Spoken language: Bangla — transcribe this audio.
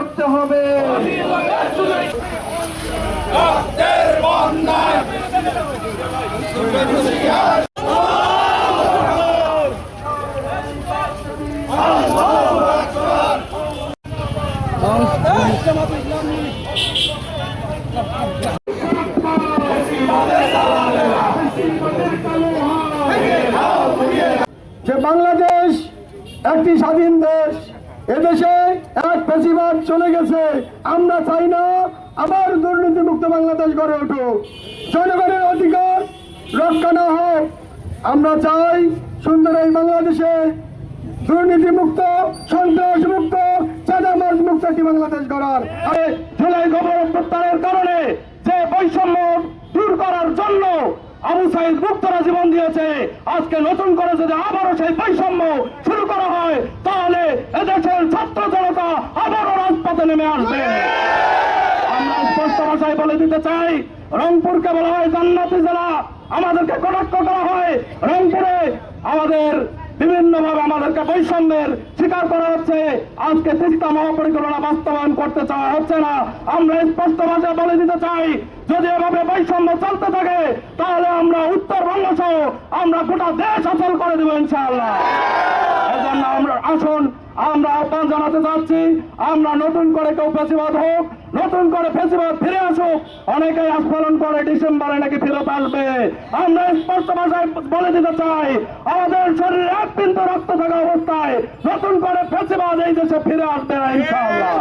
করতে হবে। যে বাংলাদেশ একটি স্বাধীন দেশ, এদেশে এক ফ্যাসিবাদ চলে গেছে। আমরা চাই না আবার দুর্নীতিমুক্ত বাংলাদেশ গড়ে উঠুক, জনগণের অধিকার রক্ষা না হোক। আমরা চাই সুন্দর এই বাংলাদেশে দুর্নীতিমুক্ত, সন্ত্রাসমুক্ত, চাঁদাবাজ মুক্ত একটি বাংলাদেশ গড়ার। জুলাই গণঅভ্যুত্থানের কারণে যে বৈষম্য দূর করার জন্য আবু সাইদ মুক্তরা জীবন দিয়েছে, আজকে নতুন করে যদি আবারও সেই বৈষম্য শুরু করা হয়, তাহলে এদেশের ছাত্র জনতা আবারও রাজপথে নেমে আসবে। আমরা স্পষ্ট ভাষায় বলে দিতে চাই, রংপুরকে বলা হয় জান্নাতি জেলা, আমাদেরকে কটাক্ষ করা হয়। রংপুরে আমাদের বিভিন্নভাবে আমাদেরকে বৈষম্যের শিকার করা হচ্ছে। আজকে তিস্তা মহাপরিকল্পনা বাস্তবায়ন করতে চাওয়া হচ্ছে না। আমরা স্পষ্ট ভাষায় বলে দিতে চাই, যদি এভাবে বৈষম্য চলতে থাকে, তাহলে আমরা উত্তরবঙ্গ সহ আমরা গোটা দেশ অচল করে দেবো ইনশাআল্লাহ। এজন্য আমরা আসুন, আমরা আহ্বান জানাতে চাচ্ছি, আমরা নতুন করে কেউ ফেসিবাদ হোক, নতুন করে ফেসিবাদ ফিরে আসুক। অনেকেই আস্ফালন করে ডিসেম্বরে নাকি ফেরত আসবে। আমরা স্পষ্ট ভাষায় বলে দিতে চাই, আমাদের শরীরে এক বিন্দু রক্ত থাকা অবস্থায় নতুন করে ফেসিবাদ এই দেশে ফিরে আসবে না ইনশাআল্লাহ।